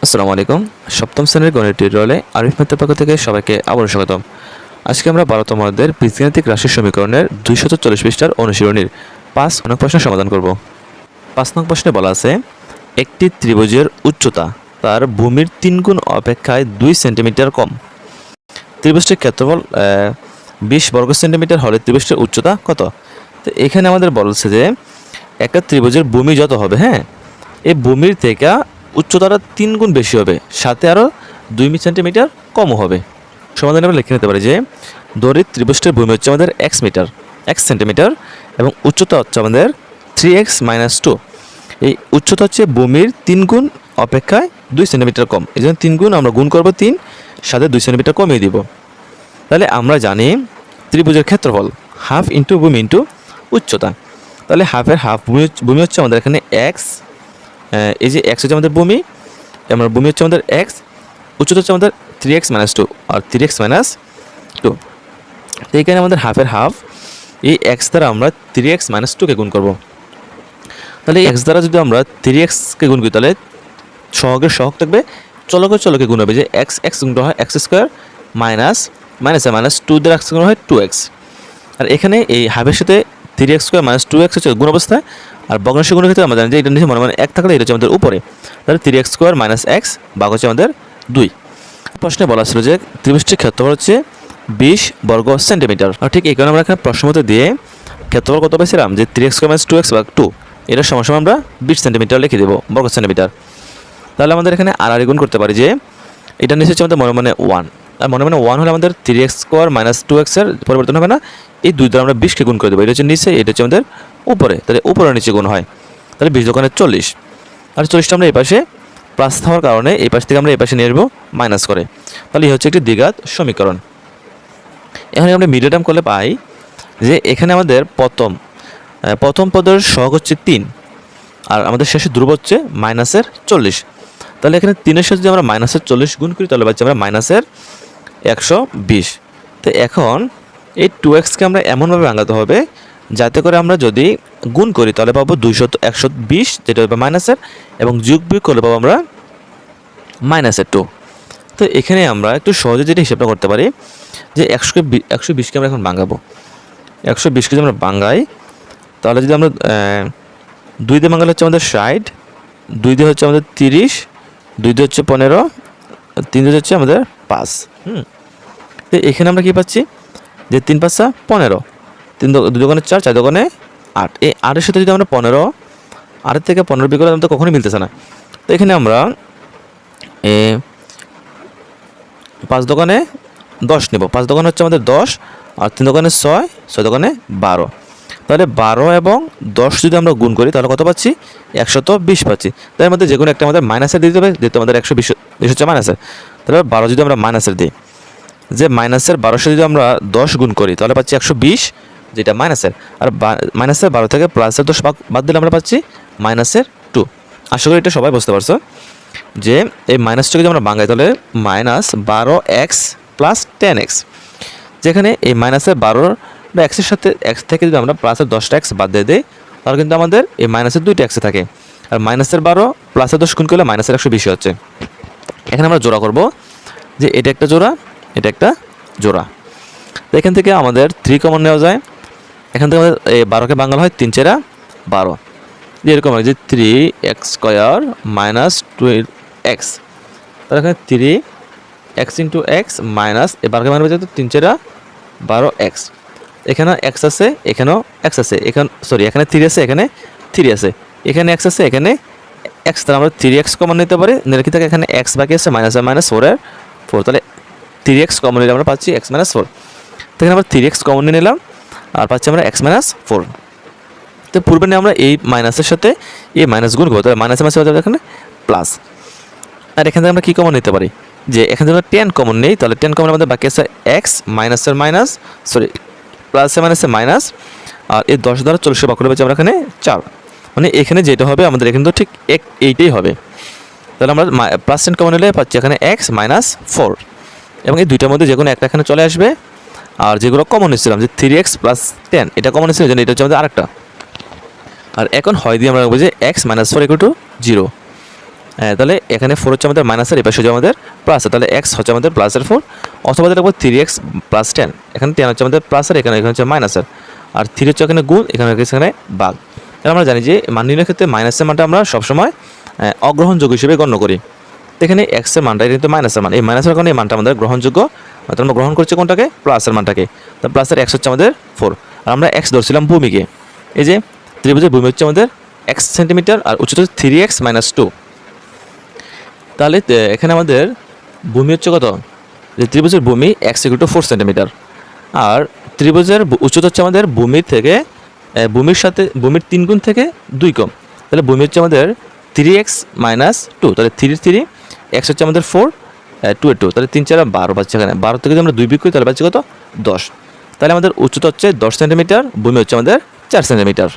আসসালামু আলাইকুম। সপ্তম শ্রেণীর গণিত টিউটোরিয়ালে আরিফ মেথের পক্ষ থেকে সবাইকে আবারও স্বাগতম। আজকে আমরা 12তম অধ্যায়ের বীজগাণিতিক রাশি সমীকরণের 240 পৃষ্ঠার অনুশীলনীর 5 নং প্রশ্নের সমাধান করব। 5 নং প্রশ্নে বলা আছে, একটি ত্রিভুজের উচ্চতা তার ভূমির 3 গুণ অপেক্ষায় 2 সেন্টিমিটার কম। ত্রিভুজটির ক্ষেত্রফল 20 বর্গ সেন্টিমিটার হলে ত্রিভুজটির উচ্চতা কত? তো এখানে আমাদের বলছে যে একটা ত্রিভুজের ভূমি যত হবে, এই ভূমির থেকে উচ্চতাটা 3 গুণ বেশি হবে, সাথে আরও 2 সেন্টিমিটার কমও হবে। সমাধানে আমরা লিখে নিতে পারি যে দড়ির ত্রিভুজটির ভূমি হচ্ছে আমাদের x সেন্টিমিটার এবং উচ্চতা হচ্ছে আমাদের 3x - 2। এই উচ্চতা হচ্ছে ভূমির 3 গুণ অপেক্ষায় 2 সেন্টিমিটার কম। এই জন্য 3 গুণ আমরা গুণ করব 3, সাথে 2 সেন্টিমিটার কমিয়ে দিব। তাহলে আমরা জানি ত্রিভুজের ক্ষেত্রফল হাফ ইন্টু ভূমি ইন্টু উচ্চতা। তাহলে হাফের হাফ ভূমি হচ্ছে আমাদের এখানে x, এই যে x হচ্ছে আমাদের ভূমি, আমরা ভূমি হচ্ছে আমাদের x, উচ্চতা হচ্ছে আমাদের 3x - 2 আর 3x - 2। তো এইখানে আমাদের হাফের হাফ, এই x দ্বারা আমরা 3x - 2কে গুণ করব। তাহলে x দ্বারা যদি আমরা 3xকে গুণ করি তাহলে সহগের সহগ থাকবে, চলকে গুণ হবে, যে x গুণ হয় x স্কোয়ার মাইনাস 2 দ্বারা x গুণ হয় 2x। আর এখানে এই হাফের সাথে 3x স্কোয়ার - 2x হচ্ছে গুণ অবস্থায়, আর ভগ্নাংশ গুণের ক্ষেত্রে আমরা জানি যে এটা নিচে মনে 1 থাকলে এটা হচ্ছে আমাদের উপরে। তাহলে 3x স্কোয়ার - x ভাগ হচ্ছে আমাদের 2। প্রশ্নে বলা ছিল যে ত্রিভুজটির ক্ষেত্রফল হচ্ছে 20 বর্গ সেন্টিমিটার। আর ঠিক এই কারণে আমরা এখানে প্রশ্ন মতো দিয়ে ক্ষেত্রফল কত পেয়েছিলাম যে 3x স্কোয়ার - 2x ভাগ 2, এটা সমান আমরা 20 সেন্টিমিটার লিখে দেবো, বর্গ সেন্টিমিটার। তাহলে আমাদের এখানে আর গুণ করতে পারি যে এটা নিচে হচ্ছে আমাদের মনে 1, আর মনে 1 হলে আমাদের 3x স্কোয়ার - 2x এর পরিবর্তন হবে না, এই 2 দ্বারা আমরা 20কে গুণ করে দেবো, এটা হচ্ছে নিচে, এটা হচ্ছে আমাদের উপরে, তাহলে উপরে নিচে গুণ হয়, তাহলে 20 দোকানে 40। আর 40টা আমরা এই পাশে প্লাস হওয়ার কারণে এই পাশ থেকে আমরা এই পাশে নিয়ে আসবো মাইনাস করে। তাহলে এই হচ্ছে একটি দ্বিঘাত সমীকরণ। এখানে আমরা মিডল টার্ম করলে পাই যে এখানে আমাদের প্রথম পদের সহগ হচ্ছে 3, আর আমাদের শেষে ধ্রুব হচ্ছে -40। তাহলে এখানে 3-এর সাথে যদি আমরা -40 গুণ করি তাহলে পাচ্ছি আমরা -120। তো এখন এই 2xকে আমরা এমনভাবে ভাঙাতে হবে যাতে করে আমরা যদি গুণ করি তাহলে পাবো 120, যেটা হবে মাইনাসের, এবং যোগ বিয়োগ করলে পাবো আমরা -2। তো এখানে আমরা একটু সহজে যেটা হিসাবটা করতে পারি যে 120কে আমরা এখন ভাঙাবো। 120কে যদি আমরা ভাঙাই তাহলে যদি আমরা 2 দিয়ে ভাঙালে হচ্ছে আমাদের 60, 2 দিয়ে হচ্ছে আমাদের 30, 2 দিয়ে হচ্ছে 15, 3 দিয়ে হচ্ছে আমাদের 5। তো এখানে আমরা কি পাচ্ছি যে 3 × 5 = 15, 2 দোকানে 4, 4 দোকানে 8। এই 8-এর সাথে যদি আমরা 15, 8 থেকে 15 বিয়োগ করলে আমাদের কখনোই মিলতেছে না। তো এখানে আমরা 5 দোকানে 10 নেব, 5 দোকানে হচ্ছে আমাদের 10, আর 3 দোকানে 6, 6 দোকানে 12। তাহলে 12 এবং 10 যদি আমরা গুণ করি তাহলে কত পাচ্ছি? 120 পাচ্ছি। তার মধ্যে যে কোনো একটা আমাদের মাইনাসের দিতে হবে, যেহেতু আমাদের 120 হচ্ছে মাইনাসের। তাহলে 12 যদি আমরা মাইনাসের দিই, যে মাইনাসের 12 যদি আমরা 10 গুণ করি তাহলে পাচ্ছি 120, যেটা মাইনাসের। আর মাইনাসের 12 থেকে প্লাসের 10 বাদ দিলে আমরা পাচ্ছি -2। আশা করি এটা সবাই বুঝতে পারছো যে এই মাইনাসটাকে যদি আমরা ভাঙাই তাহলে -12x + 10x, যেখানে এই -12 এক্সের সাথে এক্স থেকে যদি আমরা +10x বাদ দিয়ে দিই তাহলে কিন্তু আমাদের এই -2টা এক্সে থাকে, আর -12 +10 গুণ করলে -120 হচ্ছে। এখানে আমরা জোড়া করব, যে এটা একটা জোড়া, এটা একটা জোড়া। তো এখান থেকে আমাদের 3 কমন নেওয়া যায়। এখান থেকে আমাদের 12কে বাংলা হয় 3 × 4 = 12, এরকম হয় যে 3x² - 12x। তাহলে এখানে 3x × x মাইনাস 12কে বাংলা হয়ে 3 × 4 = 12x। এখানে x আছে, এখানেও x আছে, এখানে 3 আছে, এখানে 3 আছে, এখানে x আছে, এখানে x। তাহলে আমরা 3x কমন নিতে পারি, নিলে কি থাকে এখানে x বাকি আছে -4। তাহলে 3x কমন নিলে আমরা পাচ্ছি x - 4। তো এখানে আমরা 3x কমন নিয়ে নিলাম আর পাচ্ছি আমরা x - 4। তো পূর্বে নিয়ে আমরা এই মাইনাসের সাথে এই মাইনাস গুণ করবো, তাহলে মাইনাসে হয়ে যাবে এখানে প্লাস। আর এখান থেকে আমরা কী কমন নিতে পারি, যে এখান থেকে আমরা 10 কমন নেই, তাহলে 10 কমন আমাদের বাকি আছে x প্লাসে মাইনাসে মাইনাস, আর এই 10 দ্বারা 40 ভাগ করলে পাচ্ছি আমরা এখানে 4। মানে এখানে যেটা হবে আমাদের এখানে তো ঠিক এইটাই হবে। তাহলে আমরা +10 কমন নিলে পাচ্ছি এখানে x - 4, এবং এই দুইটার মধ্যে যে কোনো একটা এখানে চলে আসবে। আর যেগুলো কমন নিচ্ছিলাম যে 3x + 10, এটা কমন নিচ্ছিলাম, এটা হচ্ছে আমাদের আরেকটা। আর এখন হয় দিয়ে আমরা বলবো যে x - 4 = 0। তাহলে এখানে 4 হচ্ছে আমাদের মাইনাসের, এই পাশে হচ্ছে আমাদের প্লাসের, তাহলে এক্স হচ্ছে আমাদের প্লাসের 4, অথবা দেখবো 3x প্লাস 10, এখানে 10 হচ্ছে আমাদের প্লাসের, এখানে হচ্ছে মাইনাসের, আর 3 হচ্ছে এখানে গুণ, এখানে ভাগ। তাহলে আমরা জানি যে মান নির্ণয়ের ক্ষেত্রে মাইনাসের মানটা আমরা সবসময় অগ্রহণযোগ্য হিসেবে গণ্য করি। তো এখানে এক্সের মানটা এটা কিন্তু মাইনাসের মান, এই মাইনাসের কারণে এই মানটা আমাদের গ্রহণযোগ্য, অর্থাৎ আমরা গ্রহণ করছি কোনটাকে, প্লাসের মানটাকে। তো প্লাসের এক্স হচ্ছে আমাদের 4, আর আমরা এক্স ধরছিলাম ভূমিকে। এই যে ত্রিভুজের ভূমি হচ্ছে আমাদের x সেন্টিমিটার আর উচ্চতা হচ্ছে 3x - 2। তাহলে এখানে আমাদের ভূমি হচ্ছে কত, যে ত্রিভুজের ভূমি x = 4 সেন্টিমিটার, আর ত্রিভুজের উচ্চতা হচ্ছে আমাদের ভূমির থেকে ভূমির সাথে ভূমির 3 গুণ থেকে 2 কম। তাহলে ভূমি হচ্ছে আমাদের 3x - 2, তাহলে 3 3, x হচ্ছে আমাদের 4, 2 এর 2, তাহলে 3 4 12 পাচ্ছি। এখানে 12 থেকে যদি আমরা 2 বিয়োগ করি তাহলে পাচ্ছি কত, 10। তাহলে আমাদের উচ্চতা হচ্ছে 10 সেন্টিমিটার, ভূমি হচ্ছে আমাদের 4 সেন্টিমিটার।